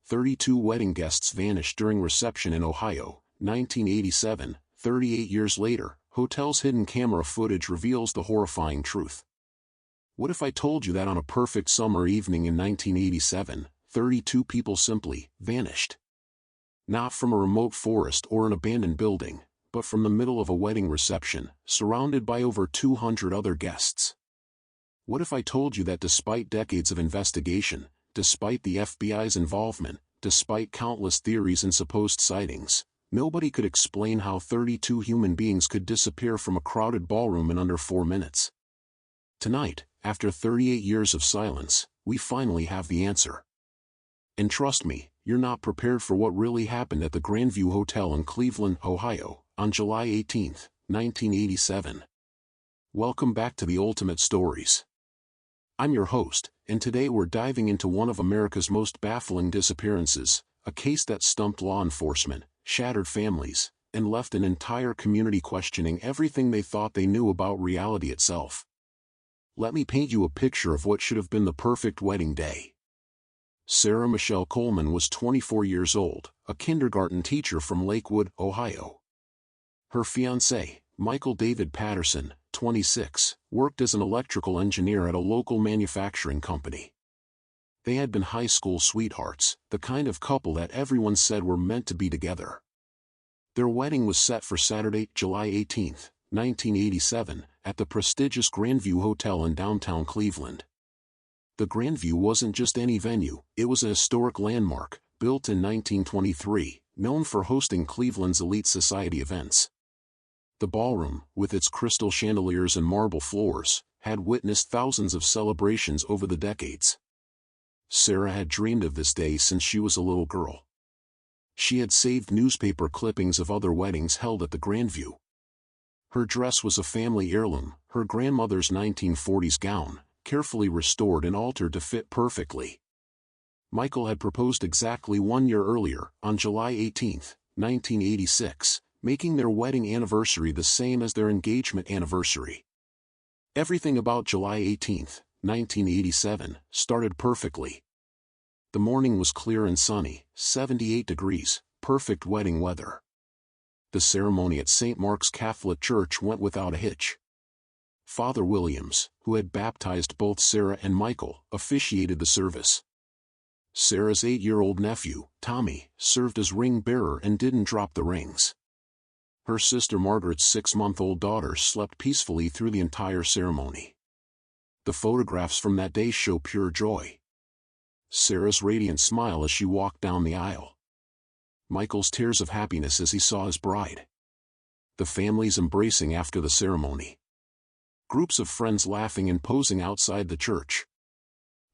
32 wedding guests vanished during reception in Ohio, 1987. 38 years later, hotel's hidden camera footage reveals the horrifying truth. What if I told you that on a perfect summer evening in 1987, 32 people simply vanished? Not from a remote forest or an abandoned building, but from the middle of a wedding reception, surrounded by over 200 other guests. What if I told you that despite decades of investigation, despite the FBI's involvement, despite countless theories and supposed sightings, nobody could explain how 32 human beings could disappear from a crowded ballroom in under 4 minutes? Tonight, after 38 years of silence, we finally have the answer. And trust me, you're not prepared for what really happened at the Grandview Hotel in Cleveland, Ohio, on July 18, 1987. Welcome back to The Ultimate Stories. I'm your host, and today we're diving into one of America's most baffling disappearances, a case that stumped law enforcement, shattered families, and left an entire community questioning everything they thought they knew about reality itself. Let me paint you a picture of what should have been the perfect wedding day. Sarah Michelle Coleman was 24 years old, a kindergarten teacher from Lakewood, Ohio. Her fiancé, Michael David Patterson, 26, worked as an electrical engineer at a local manufacturing company. They had been high school sweethearts, the kind of couple that everyone said were meant to be together. Their wedding was set for Saturday, July 18, 1987, at the prestigious Grandview Hotel in downtown Cleveland. The Grandview wasn't just any venue, it was a historic landmark, built in 1923, known for hosting Cleveland's elite society events. The ballroom, with its crystal chandeliers and marble floors, had witnessed thousands of celebrations over the decades. Sarah had dreamed of this day since she was a little girl. She had saved newspaper clippings of other weddings held at the Grandview. Her dress was a family heirloom, her grandmother's 1940s gown, carefully restored and altered to fit perfectly. Michael had proposed exactly 1 year earlier, on July 18, 1986, making their wedding anniversary the same as their engagement anniversary. Everything about July 18, 1987, started perfectly. The morning was clear and sunny, 78 degrees, perfect wedding weather. The ceremony at St. Mark's Catholic Church went without a hitch. Father Williams, who had baptized both Sarah and Michael, officiated the service. Sarah's 8-year-old nephew, Tommy, served as ring bearer and didn't drop the rings. Her sister Margaret's 6-month-old daughter slept peacefully through the entire ceremony. The photographs from that day show pure joy. Sarah's radiant smile as she walked down the aisle. Michael's tears of happiness as he saw his bride. The families embracing after the ceremony. Groups of friends laughing and posing outside the church.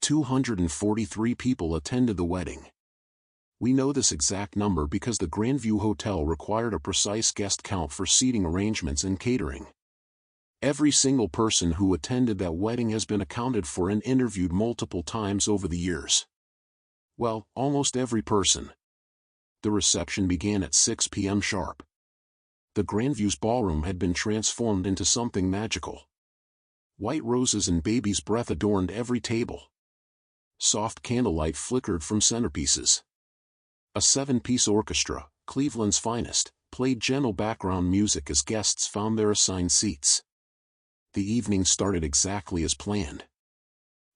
243 people attended the wedding. We know this exact number because the Grandview Hotel required a precise guest count for seating arrangements and catering. Every single person who attended that wedding has been accounted for and interviewed multiple times over the years. Well, almost every person. The reception began at 6 p.m. sharp. The Grandview's ballroom had been transformed into something magical. White roses and baby's breath adorned every table. Soft candlelight flickered from centerpieces. A 7-piece orchestra, Cleveland's finest, played gentle background music as guests found their assigned seats. The evening started exactly as planned.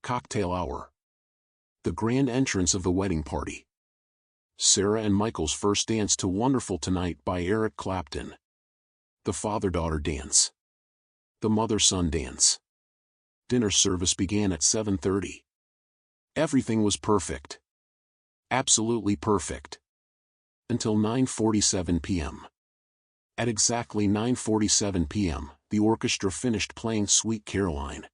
Cocktail hour. The grand entrance of the wedding party. Sarah and Michael's first dance to Wonderful Tonight by Eric Clapton. The father-daughter dance. The mother-son dance. Dinner service began at 7:30. Everything was perfect. Absolutely perfect. Until 9:47 p.m. At exactly 9:47 p.m., the orchestra finished playing Sweet Caroline.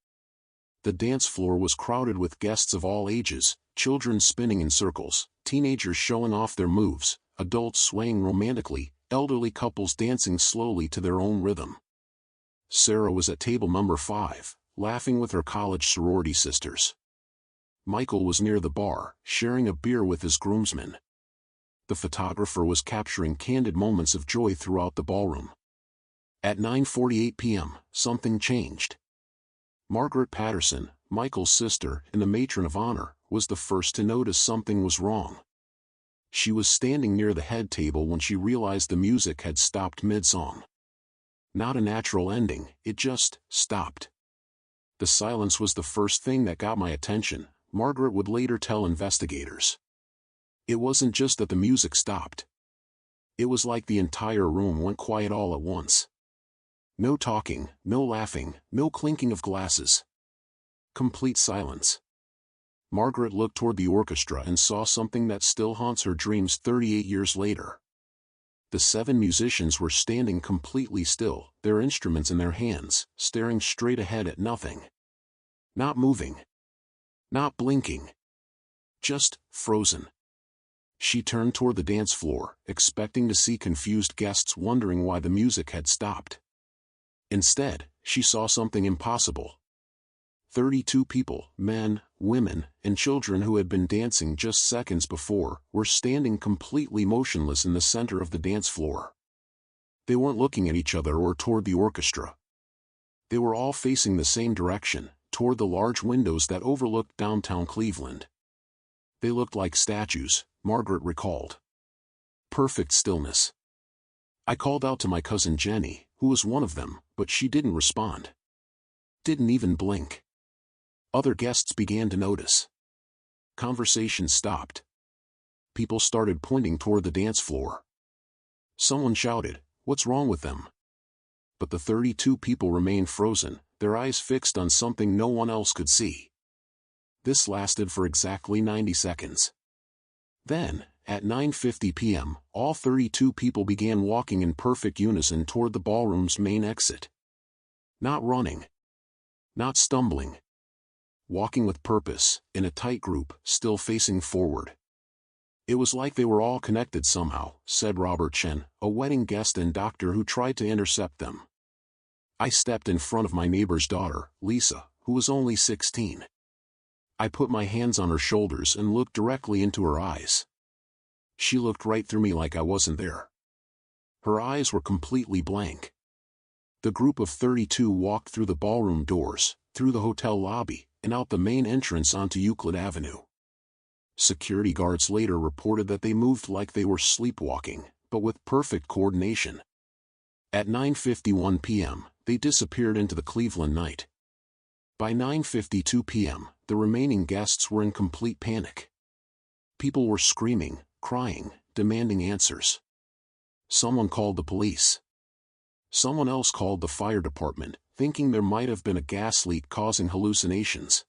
The dance floor was crowded with guests of all ages, children spinning in circles, teenagers showing off their moves, adults swaying romantically, elderly couples dancing slowly to their own rhythm. Sarah was at table number 5, laughing with her college sorority sisters. Michael was near the bar, sharing a beer with his groomsmen. The photographer was capturing candid moments of joy throughout the ballroom. At 9:48 p.m., something changed. Margaret Patterson, Michael's sister and the matron of honor, was the first to notice something was wrong. She was standing near the head table when she realized the music had stopped mid-song. Not a natural ending, it just stopped. The silence was the first thing that got my attention, Margaret would later tell investigators. It wasn't just that the music stopped. It was like the entire room went quiet all at once. No talking, no laughing, no clinking of glasses. Complete silence. Margaret looked toward the orchestra and saw something that still haunts her dreams 38 years later. The 7 musicians were standing completely still, their instruments in their hands, staring straight ahead at nothing. Not moving. Not blinking. Just frozen. She turned toward the dance floor, expecting to see confused guests wondering why the music had stopped. Instead, she saw something impossible. 32 people, men, women, and children who had been dancing just seconds before, were standing completely motionless in the center of the dance floor. They weren't looking at each other or toward the orchestra. They were all facing the same direction, toward the large windows that overlooked downtown Cleveland. They looked like statues, Margaret recalled. Perfect stillness. I called out to my cousin Jenny, who was one of them, but she didn't respond. Didn't even blink. Other guests began to notice. Conversation stopped. People started pointing toward the dance floor. Someone shouted, "What's wrong with them?" But the 32 people remained frozen, their eyes fixed on something no one else could see. This lasted for exactly 90 seconds. Then, at 9:50 p.m., all 32 people began walking in perfect unison toward the ballroom's main exit. Not running. Not stumbling. Walking with purpose, in a tight group, still facing forward. It was like they were all connected somehow, said Robert Chen, a wedding guest and doctor who tried to intercept them. I stepped in front of my neighbor's daughter, Lisa, who was only 16. I put my hands on her shoulders and looked directly into her eyes. She looked right through me like I wasn't there. Her eyes were completely blank. The group of 32 walked through the ballroom doors, through the hotel lobby, and out the main entrance onto Euclid Avenue. Security guards later reported that they moved like they were sleepwalking, but with perfect coordination. At 9:51 p.m., they disappeared into the Cleveland night. By 9:52 p.m., the remaining guests were in complete panic. People were screaming, crying, demanding answers. Someone called the police. Someone else called the fire department, thinking there might have been a gas leak causing hallucinations.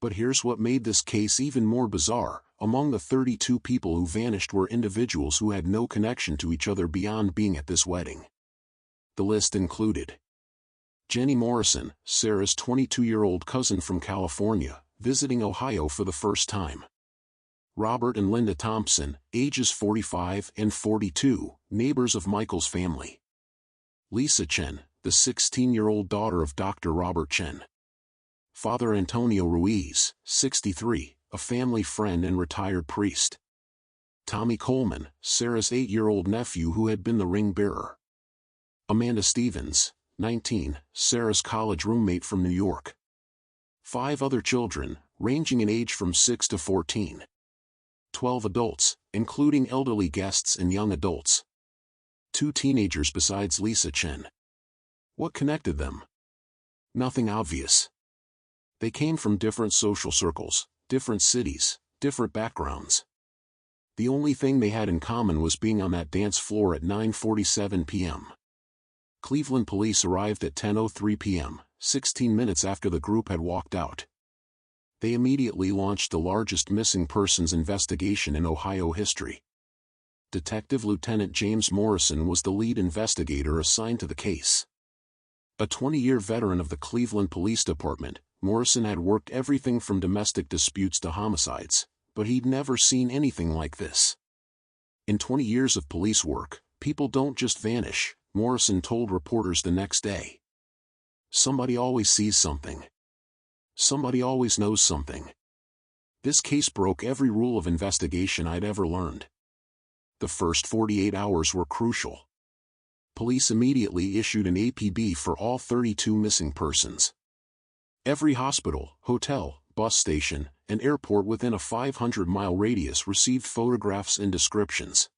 But here's what made this case even more bizarre. Among the 32 people who vanished were individuals who had no connection to each other beyond being at this wedding. The list included Jenny Morrison, Sarah's 22-year-old cousin from California, visiting Ohio for the first time. Robert and Linda Thompson, ages 45 and 42, neighbors of Michael's family. Lisa Chen, the 16-year-old daughter of Dr. Robert Chen. Father Antonio Ruiz, 63, a family friend and retired priest. Tommy Coleman, Sarah's 8-year-old nephew who had been the ring bearer. Amanda Stevens, 19, Sarah's college roommate from New York. 5 other children, ranging in age from 6 to 14. 12 adults, including elderly guests and young adults. 2 teenagers besides Lisa Chen. What connected them? Nothing obvious. They came from different social circles, different cities, different backgrounds. The only thing they had in common was being on that dance floor at 9:47 p.m. Cleveland police arrived at 10:03 p.m., 16 minutes after the group had walked out. They immediately launched the largest missing persons investigation in Ohio history. Detective Lieutenant James Morrison was the lead investigator assigned to the case. A 20-year veteran of the Cleveland Police Department, Morrison had worked everything from domestic disputes to homicides, but he'd never seen anything like this. In 20 years of police work, people don't just vanish, Morrison told reporters the next day. Somebody always sees something. Somebody always knows something. This case broke every rule of investigation I'd ever learned. The first 48 hours were crucial. Police immediately issued an APB for all 32 missing persons. Every hospital, hotel, bus station, an airport within a 500-mile radius received photographs and descriptions.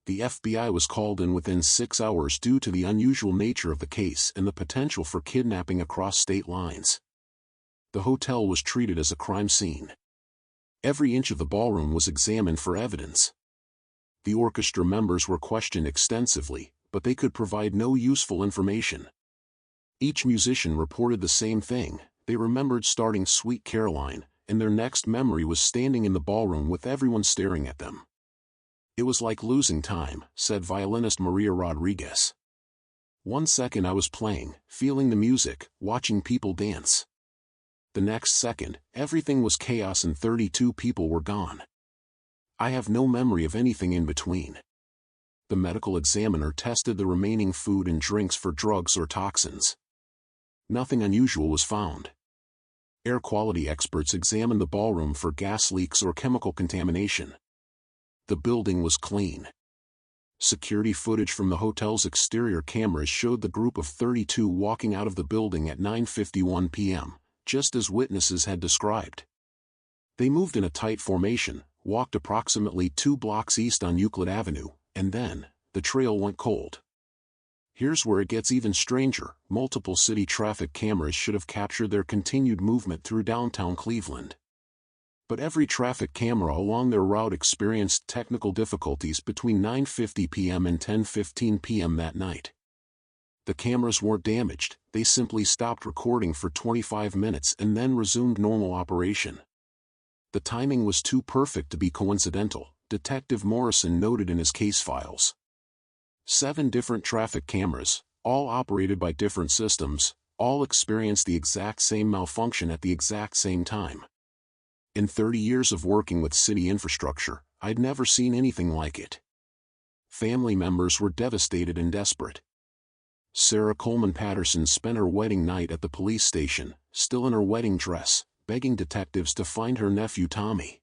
The FBI was called in within 6 hours due to the unusual nature of the case and the potential for kidnapping across state lines. The hotel was treated as a crime scene. Every inch of the ballroom was examined for evidence. The orchestra members were questioned extensively, but they could provide no useful information. Each musician reported the same thing: they remembered starting Sweet Caroline, and their next memory was standing in the ballroom with everyone staring at them. "It was like losing time," said violinist Maria Rodriguez. "One second I was playing, feeling the music, watching people dance. The next second, everything was chaos and 32 people were gone. I have no memory of anything in between." The medical examiner tested the remaining food and drinks for drugs or toxins. Nothing unusual was found. Air quality experts examined the ballroom for gas leaks or chemical contamination. The building was clean. Security footage from the hotel's exterior cameras showed the group of 32 walking out of the building at 9:51 p.m., just as witnesses had described. They moved in a tight formation, walked approximately 2 blocks east on Euclid Avenue, and then, the trail went cold. Here's where it gets even stranger: multiple city traffic cameras should have captured their continued movement through downtown Cleveland. But every traffic camera along their route experienced technical difficulties between 9:50 p.m. and 10:15 p.m. that night. The cameras weren't damaged, they simply stopped recording for 25 minutes and then resumed normal operation. The timing was too perfect to be coincidental, Detective Morrison noted in his case files. 7 different traffic cameras, all operated by different systems, all experienced the exact same malfunction at the exact same time. In 30 years of working with city infrastructure, I'd never seen anything like it. Family members were devastated and desperate. Sarah Coleman Patterson spent her wedding night at the police station, still in her wedding dress, begging detectives to find her nephew Tommy.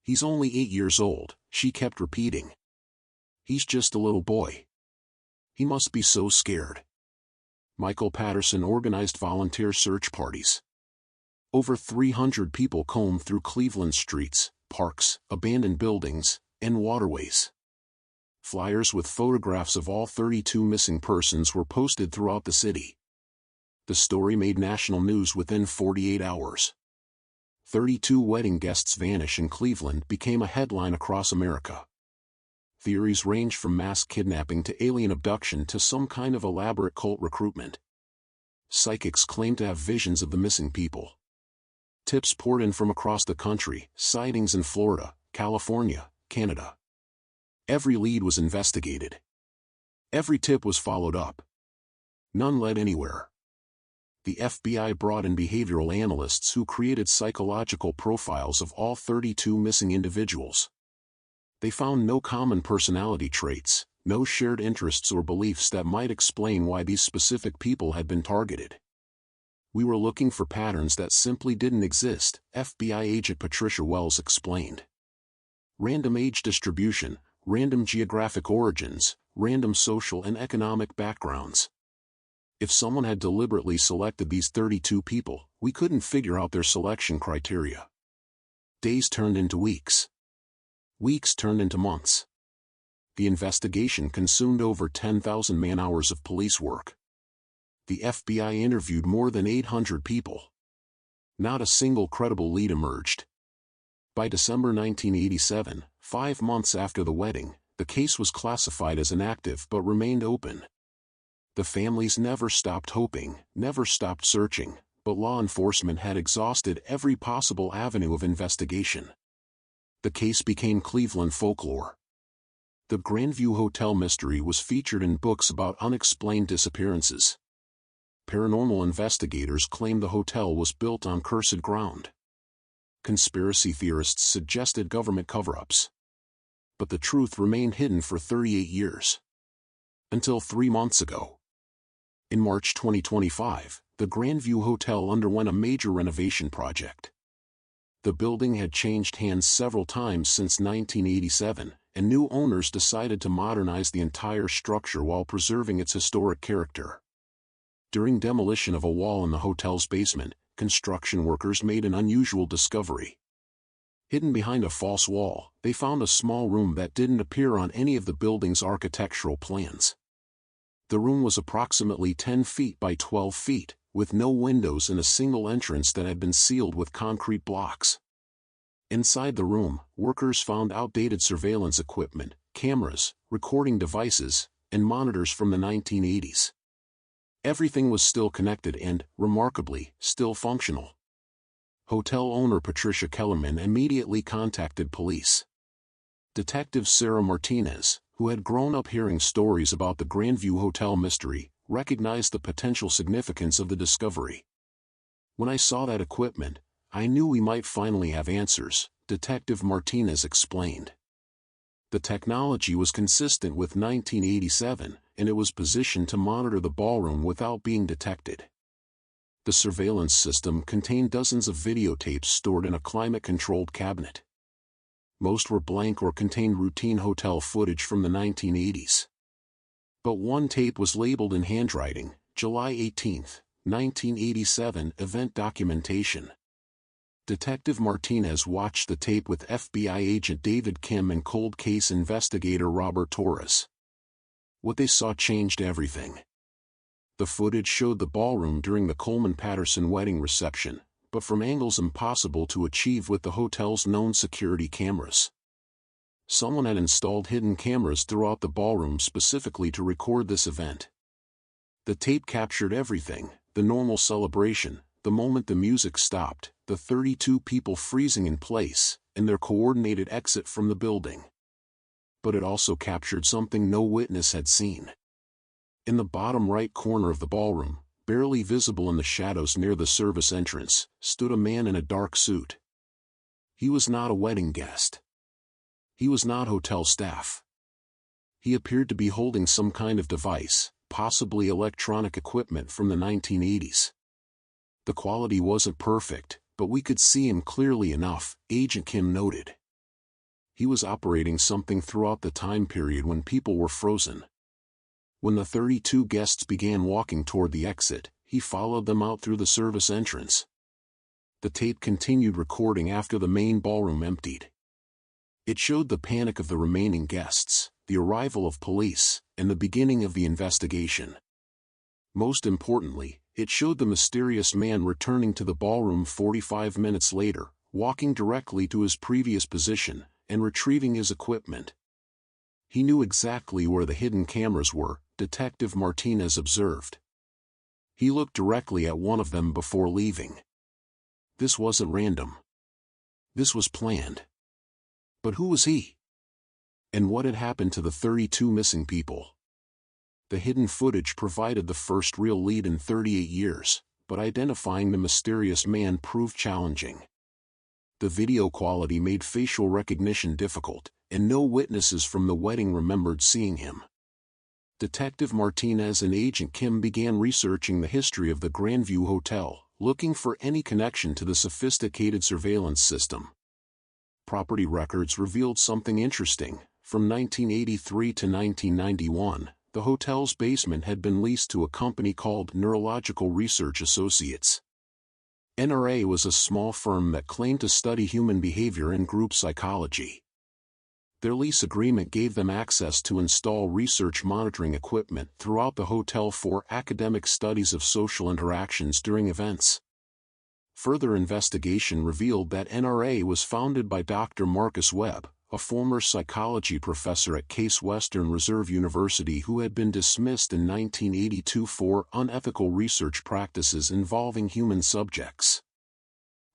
"He's only 8 years old," she kept repeating. "He's just a little boy. He must be so scared." Michael Patterson organized volunteer search parties. Over 300 people combed through Cleveland streets, parks, abandoned buildings, and waterways. Flyers with photographs of all 32 missing persons were posted throughout the city. The story made national news within 48 hours. 32 wedding guests vanish in Cleveland became a headline across America. Theories range from mass kidnapping to alien abduction to some kind of elaborate cult recruitment. Psychics claim to have visions of the missing people. Tips poured in from across the country, sightings in Florida, California, Canada. Every lead was investigated. Every tip was followed up. None led anywhere. The FBI brought in behavioral analysts who created psychological profiles of all 32 missing individuals. They found no common personality traits, no shared interests or beliefs that might explain why these specific people had been targeted. "We were looking for patterns that simply didn't exist," FBI agent Patricia Wells explained. "Random age distribution, random geographic origins, random social and economic backgrounds. If someone had deliberately selected these 32 people, we couldn't figure out their selection criteria." Days turned into weeks. Weeks turned into months. The investigation consumed over 10,000 man-hours of police work. The FBI interviewed more than 800 people. Not a single credible lead emerged. By December 1987, 5 months after the wedding, the case was classified as inactive but remained open. The families never stopped hoping, never stopped searching, but law enforcement had exhausted every possible avenue of investigation. The case became Cleveland folklore. The Grandview Hotel mystery was featured in books about unexplained disappearances. Paranormal investigators claimed the hotel was built on cursed ground. Conspiracy theorists suggested government cover-ups. But the truth remained hidden for 38 years. Until 3 months ago. In March 2025, the Grandview Hotel underwent a major renovation project. The building had changed hands several times since 1987, and new owners decided to modernize the entire structure while preserving its historic character. During demolition of a wall in the hotel's basement, construction workers made an unusual discovery. Hidden behind a false wall, they found a small room that didn't appear on any of the building's architectural plans. The room was approximately 10 feet by 12 feet, with no windows and a single entrance that had been sealed with concrete blocks. Inside the room, workers found outdated surveillance equipment, cameras, recording devices, and monitors from the 1980s. Everything was still connected and, remarkably, still functional. Hotel owner Patricia Kellerman immediately contacted police. Detective Sarah Martinez, who had grown up hearing stories about the Grandview Hotel mystery, recognized the potential significance of the discovery. "When I saw that equipment, I knew we might finally have answers," Detective Martinez explained. The technology was consistent with 1987, and it was positioned to monitor the ballroom without being detected. The surveillance system contained dozens of videotapes stored in a climate-controlled cabinet. Most were blank or contained routine hotel footage from the 1980s. But one tape was labeled in handwriting, July 18, 1987, event documentation. Detective Martinez watched the tape with FBI agent David Kim and cold case investigator Robert Torres. What they saw changed everything. The footage showed the ballroom during the Coleman Patterson wedding reception, but from angles impossible to achieve with the hotel's known security cameras. Someone had installed hidden cameras throughout the ballroom specifically to record this event. The tape captured everything: the normal celebration, the moment the music stopped, the 32 people freezing in place, and their coordinated exit from the building. But it also captured something no witness had seen. In the bottom right corner of the ballroom, barely visible in the shadows near the service entrance, stood a man in a dark suit. He was not a wedding guest. He was not hotel staff. He appeared to be holding some kind of device, possibly electronic equipment from the 1980s. The quality wasn't perfect, but we could see him clearly enough, Agent Kim noted. He was operating something throughout the time period when people were frozen. When the 32 guests began walking toward the exit, he followed them out through the service entrance. The tape continued recording after the main ballroom emptied. It showed the panic of the remaining guests, the arrival of police, and the beginning of the investigation. Most importantly, it showed the mysterious man returning to the ballroom 45 minutes later, walking directly to his previous position, and retrieving his equipment. He knew exactly where the hidden cameras were, Detective Martinez observed. He looked directly at one of them before leaving. This wasn't random. This was planned. But who was he? And what had happened to the 32 missing people? The hidden footage provided the first real lead in 38 years, but identifying the mysterious man proved challenging. The video quality made facial recognition difficult, and no witnesses from the wedding remembered seeing him. Detective Martinez and Agent Kim began researching the history of the Grandview Hotel, looking for any connection to the sophisticated surveillance system. Property records revealed something interesting. From 1983 to 1991, the hotel's basement had been leased to a company called Neurological Research Associates. NRA was a small firm that claimed to study human behavior and group psychology. Their lease agreement gave them access to install research monitoring equipment throughout the hotel for academic studies of social interactions during events. Further investigation revealed that NRA was founded by Dr. Marcus Webb, a former psychology professor at Case Western Reserve University who had been dismissed in 1982 for unethical research practices involving human subjects.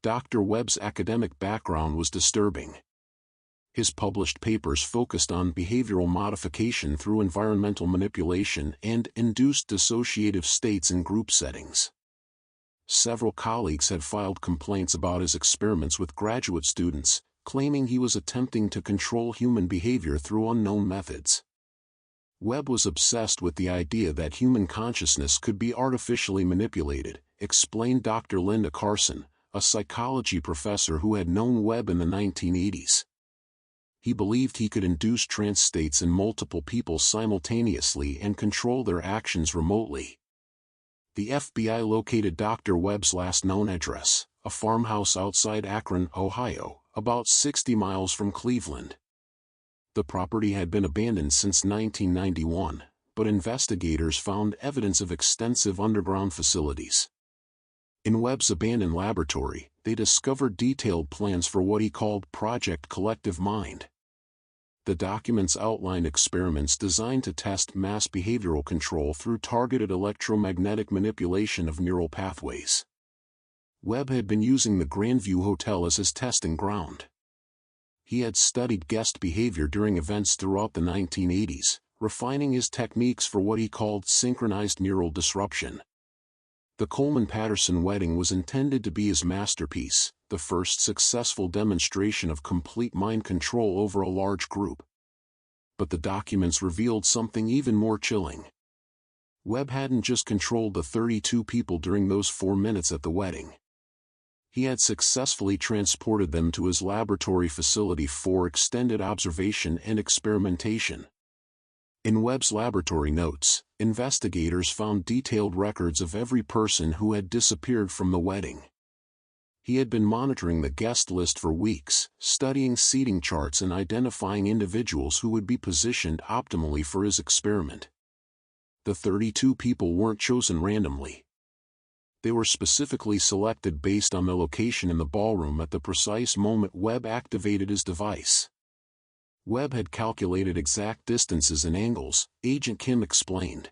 Dr. Webb's academic background was disturbing. His published papers focused on behavioral modification through environmental manipulation and induced dissociative states in group settings. Several colleagues had filed complaints about his experiments with graduate students, claiming he was attempting to control human behavior through unknown methods. Webb was obsessed with the idea that human consciousness could be artificially manipulated, explained Dr. Linda Carson, a psychology professor who had known Webb in the 1980s. He believed he could induce trance states in multiple people simultaneously and control their actions remotely. the FBI located Dr. Webb's last known address, a farmhouse outside Akron, Ohio, about 60 miles from Cleveland. The property had been abandoned since 1991, but investigators found evidence of extensive underground facilities. In Webb's abandoned laboratory, they discovered detailed plans for what he called Project Collective Mind. The documents outlined experiments designed to test mass behavioral control through targeted electromagnetic manipulation of neural pathways. Webb had been using the Grandview Hotel as his testing ground. He had studied guest behavior during events throughout the 1980s, refining his techniques for what he called synchronized neural disruption. The Coleman-Patterson wedding was intended to be his masterpiece, the first successful demonstration of complete mind control over a large group. But the documents revealed something even more chilling. Webb hadn't just controlled the 32 people during those 4 minutes at the wedding. He had successfully transported them to his laboratory facility for extended observation and experimentation. In Webb's laboratory notes, investigators found detailed records of every person who had disappeared from the wedding. He had been monitoring the guest list for weeks, studying seating charts and identifying individuals who would be positioned optimally for his experiment. The 32 people weren't chosen randomly. They were specifically selected based on their location in the ballroom at the precise moment Webb activated his device. Webb had calculated exact distances and angles, Agent Kim explained.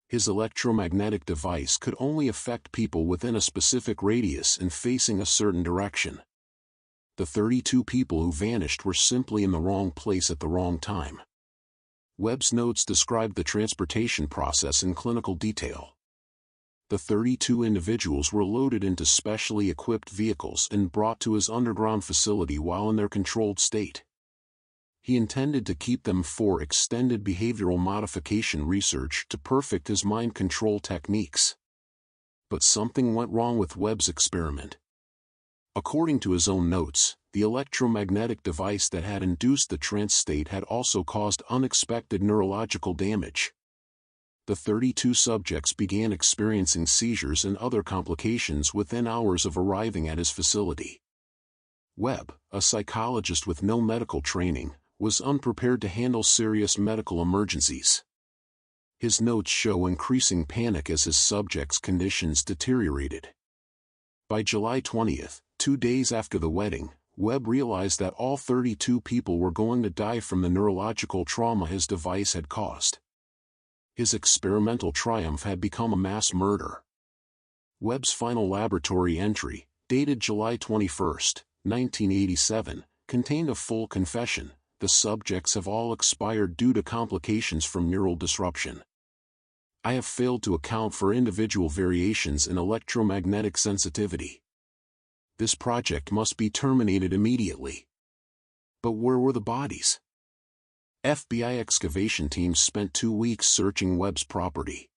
His electromagnetic device could only affect people within a specific radius and facing a certain direction. The 32 people who vanished were simply in the wrong place at the wrong time. Webb's notes described the transportation process in clinical detail. The 32 individuals were loaded into specially equipped vehicles and brought to his underground facility while in their controlled state. He intended to keep them for extended behavioral modification research to perfect his mind control techniques. But something went wrong with Webb's experiment. According to his own notes, the electromagnetic device that had induced the trance state had also caused unexpected neurological damage. The 32 subjects began experiencing seizures and other complications within hours of arriving at his facility. Webb, a psychologist with no medical training, was unprepared to handle serious medical emergencies. His notes show increasing panic as his subjects' conditions deteriorated. By July 20th, 2 days after the wedding, Webb realized that all 32 people were going to die from the neurological trauma his device had caused. His experimental triumph had become a mass murder. Webb's final laboratory entry, dated July 21, 1987, contained a full confession: the subjects have all expired due to complications from neural disruption. I have failed to account for individual variations in electromagnetic sensitivity. This project must be terminated immediately. But where were the bodies? FBI excavation teams spent 2 weeks searching Webb's property.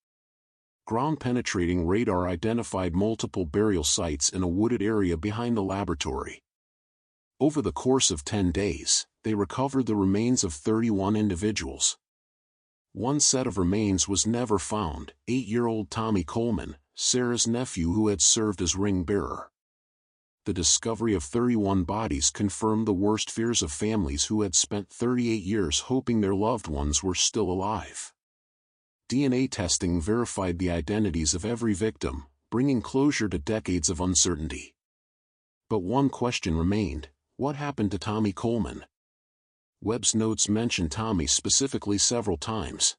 Ground-penetrating radar identified multiple burial sites in a wooded area behind the laboratory. Over the course of 10 days, they recovered the remains of 31 individuals. One set of remains was never found: 8-year-old Tommy Coleman, Sarah's nephew who had served as ring-bearer. The discovery of 31 bodies confirmed the worst fears of families who had spent 38 years hoping their loved ones were still alive. DNA testing verified the identities of every victim, bringing closure to decades of uncertainty. But one question remained: what happened to Tommy Coleman? Webb's notes mention Tommy specifically several times.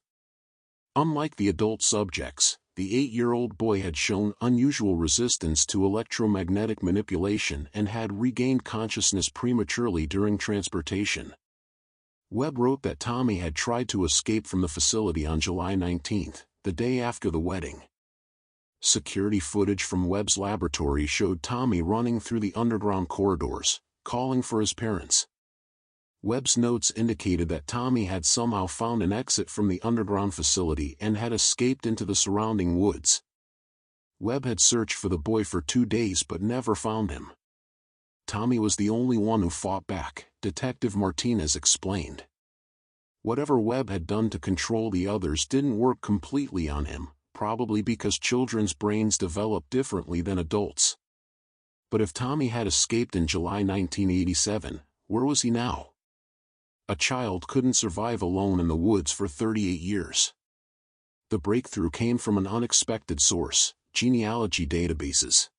Unlike the adult subjects, the 8-year-old boy had shown unusual resistance to electromagnetic manipulation and had regained consciousness prematurely during transportation. Webb wrote that Tommy had tried to escape from the facility on July 19, the day after the wedding. Security footage from Webb's laboratory showed Tommy running through the underground corridors, calling for his parents. Webb's notes indicated that Tommy had somehow found an exit from the underground facility and had escaped into the surrounding woods. Webb had searched for the boy for 2 days but never found him. Tommy was the only one who fought back, Detective Martinez explained. Whatever Webb had done to control the others didn't work completely on him, probably because children's brains develop differently than adults. But if Tommy had escaped in July 1987, where was he now? A child couldn't survive alone in the woods for 38 years. The breakthrough came from an unexpected source: genealogy databases.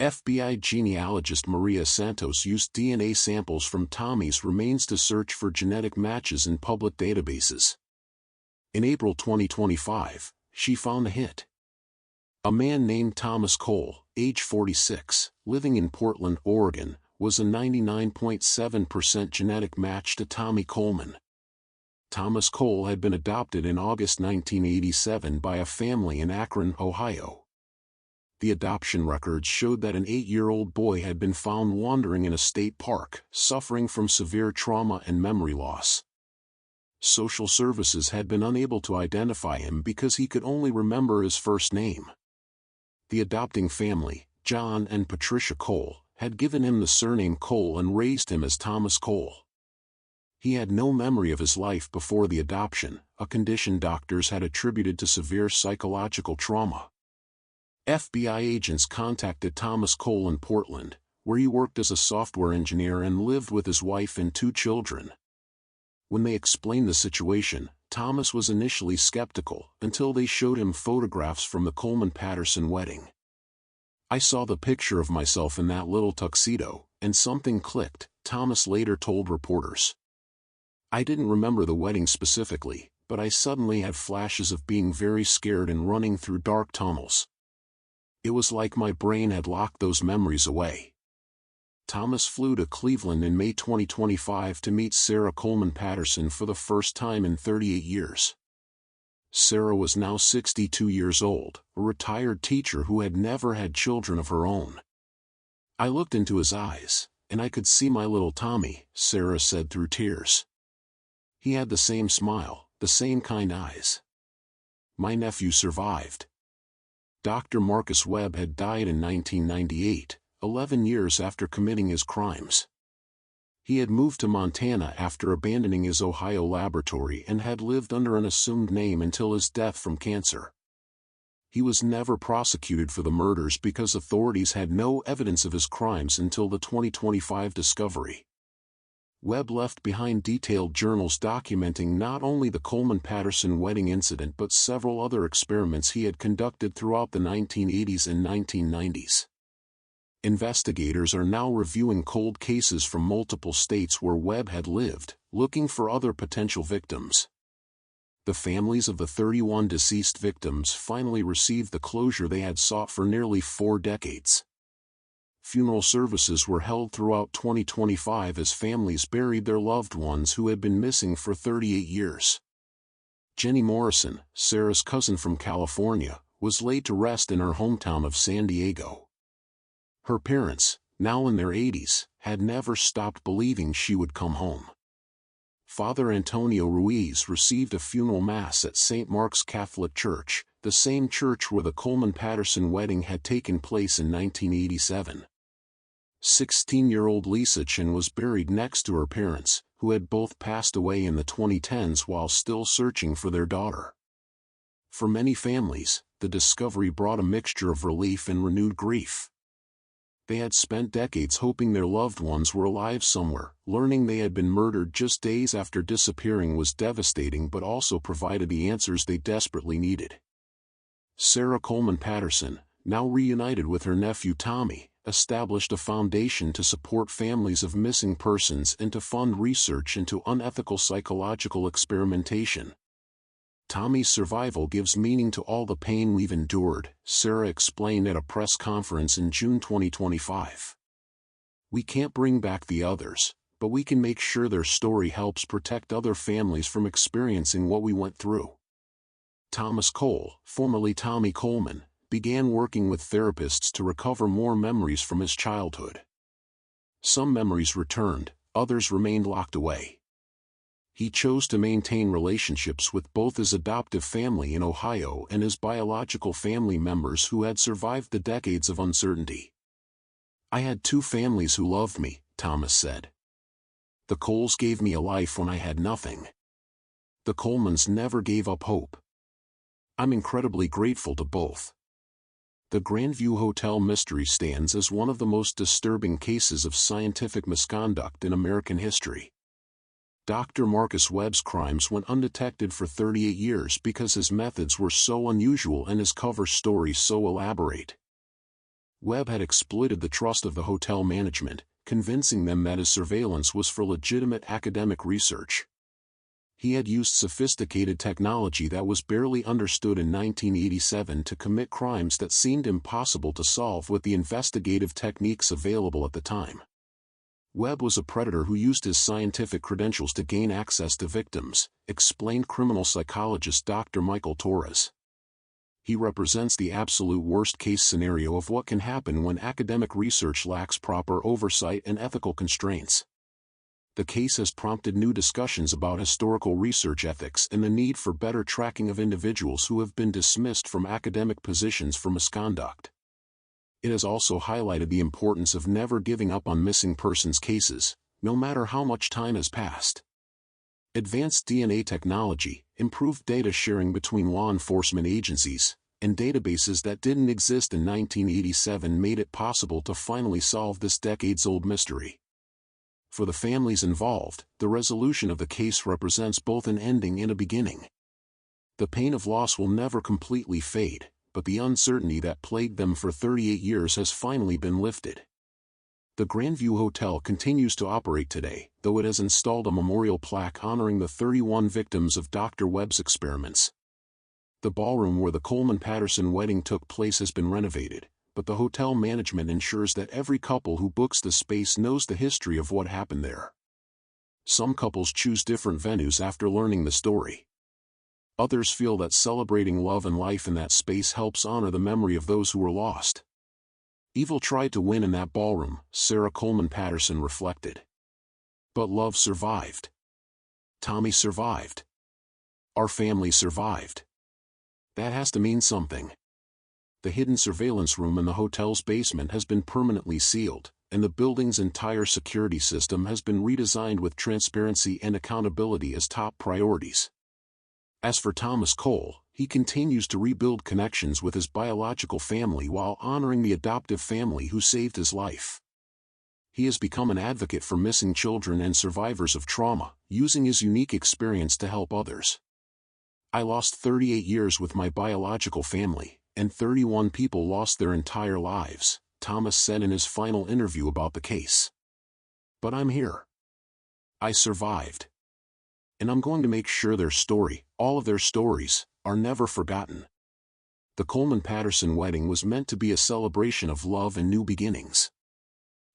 FBI genealogist Maria Santos used DNA samples from Tommy's remains to search for genetic matches in public databases. In April 2025, she found a hit. A man named Thomas Cole, age 46, living in Portland, Oregon, was a 99.7% genetic match to Tommy Coleman. Thomas Cole had been adopted in August 1987 by a family in Akron, Ohio. The adoption records showed that an 8-year-old boy had been found wandering in a state park, suffering from severe trauma and memory loss. Social services had been unable to identify him because he could only remember his first name. The adopting family, John and Patricia Cole, had given him the surname Cole and raised him as Thomas Cole. He had no memory of his life before the adoption, a condition doctors had attributed to severe psychological trauma. FBI agents contacted Thomas Cole in Portland, where he worked as a software engineer and lived with his wife and 2 children. When they explained the situation, Thomas was initially skeptical until they showed him photographs from the Coleman-Patterson wedding. "I saw the picture of myself in that little tuxedo, and something clicked," Thomas later told reporters. "I didn't remember the wedding specifically, but I suddenly had flashes of being very scared and running through dark tunnels. It was like my brain had locked those memories away." Thomas flew to Cleveland in May 2025 to meet Sarah Coleman-Patterson for the first time in 38 years. Sarah was now 62 years old, a retired teacher who had never had children of her own. "I looked into his eyes, and I could see my little Tommy," Sarah said through tears. "He had the same smile, the same kind eyes. My nephew survived." Dr. Marcus Webb had died in 1998, 11 years after committing his crimes. He had moved to Montana after abandoning his Ohio laboratory and had lived under an assumed name until his death from cancer. He was never prosecuted for the murders because authorities had no evidence of his crimes until the 2025 discovery. Webb left behind detailed journals documenting not only the Coleman-Patterson wedding incident but several other experiments he had conducted throughout the 1980s and 1990s. Investigators are now reviewing cold cases from multiple states where Webb had lived, looking for other potential victims. The families of the 31 deceased victims finally received the closure they had sought for nearly 4 decades. Funeral services were held throughout 2025 as families buried their loved ones who had been missing for 38 years. Jenny Morrison, Sarah's cousin from California, was laid to rest in her hometown of San Diego. Her parents, now in their 80s, had never stopped believing she would come home. Father Antonio Ruiz received a funeral mass at St. Mark's Catholic Church, the same church where the Coleman-Patterson wedding had taken place in 1987. 16-year-old Lisa Chen was buried next to her parents, who had both passed away in the 2010s while still searching for their daughter. For many families, the discovery brought a mixture of relief and renewed grief. They had spent decades hoping their loved ones were alive somewhere. Learning they had been murdered just days after disappearing was devastating but also provided the answers they desperately needed. Sarah Coleman-Patterson, now reunited with her nephew Tommy, established a foundation to support families of missing persons and to fund research into unethical psychological experimentation. "Tommy's survival gives meaning to all the pain we've endured," Sarah explained at a press conference in June 2025. "We can't bring back the others, but we can make sure their story helps protect other families from experiencing what we went through." Thomas Cole, formerly Tommy Coleman, began working with therapists to recover more memories from his childhood. Some memories returned, others remained locked away. He chose to maintain relationships with both his adoptive family in Ohio and his biological family members who had survived the decades of uncertainty. "I had 2 families who loved me," Thomas said. "The Coles gave me a life when I had nothing. The Colemans never gave up hope. I'm incredibly grateful to both. The Grandview Hotel mystery stands as one of the most disturbing cases of scientific misconduct in American history. Dr. Marcus Webb's crimes went undetected for 38 years because his methods were so unusual and his cover story so elaborate. Webb had exploited the trust of the hotel management, convincing them that his surveillance was for legitimate academic research. He had used sophisticated technology that was barely understood in 1987 to commit crimes that seemed impossible to solve with the investigative techniques available at the time. Webb was a predator who used his scientific credentials to gain access to victims, explained criminal psychologist Dr. Michael Torres. He represents the absolute worst-case scenario of what can happen when academic research lacks proper oversight and ethical constraints. The case has prompted new discussions about historical research ethics and the need for better tracking of individuals who have been dismissed from academic positions for misconduct. It has also highlighted the importance of never giving up on missing persons cases, no matter how much time has passed. Advanced DNA technology, improved data sharing between law enforcement agencies, and databases that didn't exist in 1987 made it possible to finally solve this decades-old mystery. For the families involved, the resolution of the case represents both an ending and a beginning. The pain of loss will never completely fade, but the uncertainty that plagued them for 38 years has finally been lifted. The Grandview Hotel continues to operate today, though it has installed a memorial plaque honoring the 31 victims of Dr. Webb's experiments. The ballroom where the Coleman-Patterson wedding took place has been renovated, but the hotel management ensures that every couple who books the space knows the history of what happened there. Some couples choose different venues after learning the story. Others feel that celebrating love and life in that space helps honor the memory of those who were lost. Evil tried to win in that ballroom, Sarah Coleman-Patterson reflected. But love survived. Tommy survived. Our family survived. That has to mean something. The hidden surveillance room in the hotel's basement has been permanently sealed, and the building's entire security system has been redesigned with transparency and accountability as top priorities. As for Thomas Cole, he continues to rebuild connections with his biological family while honoring the adoptive family who saved his life. He has become an advocate for missing children and survivors of trauma, using his unique experience to help others. I lost 38 years with my biological family, and 31 people lost their entire lives, Thomas said in his final interview about the case. But I'm here. I survived. And I'm going to make sure their story, all of their stories, are never forgotten. The Coleman-Patterson wedding was meant to be a celebration of love and new beginnings.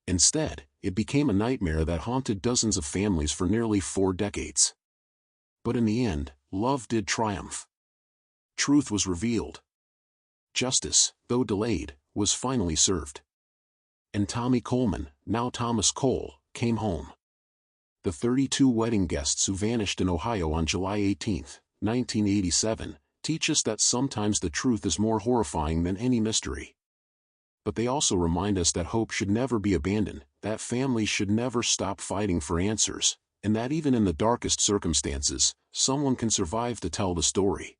Instead, it became a nightmare that haunted dozens of families for nearly 4 decades. But in the end, love did triumph. Truth was revealed. Justice, though delayed, was finally served. And Tommy Coleman, now Thomas Cole, came home. The 32 wedding guests who vanished in Ohio on July 18, 1987, teach us that sometimes the truth is more horrifying than any mystery. But they also remind us that hope should never be abandoned, that families should never stop fighting for answers, and that even in the darkest circumstances, someone can survive to tell the story.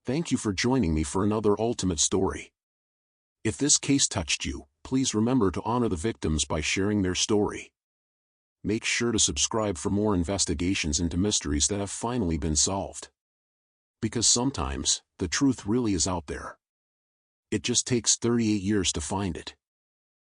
Thank you for joining me for another ultimate story. If this case touched you, please remember to honor the victims by sharing their story. Make sure to subscribe for more investigations into mysteries that have finally been solved. Because sometimes, the truth really is out there. It just takes 38 years to find it.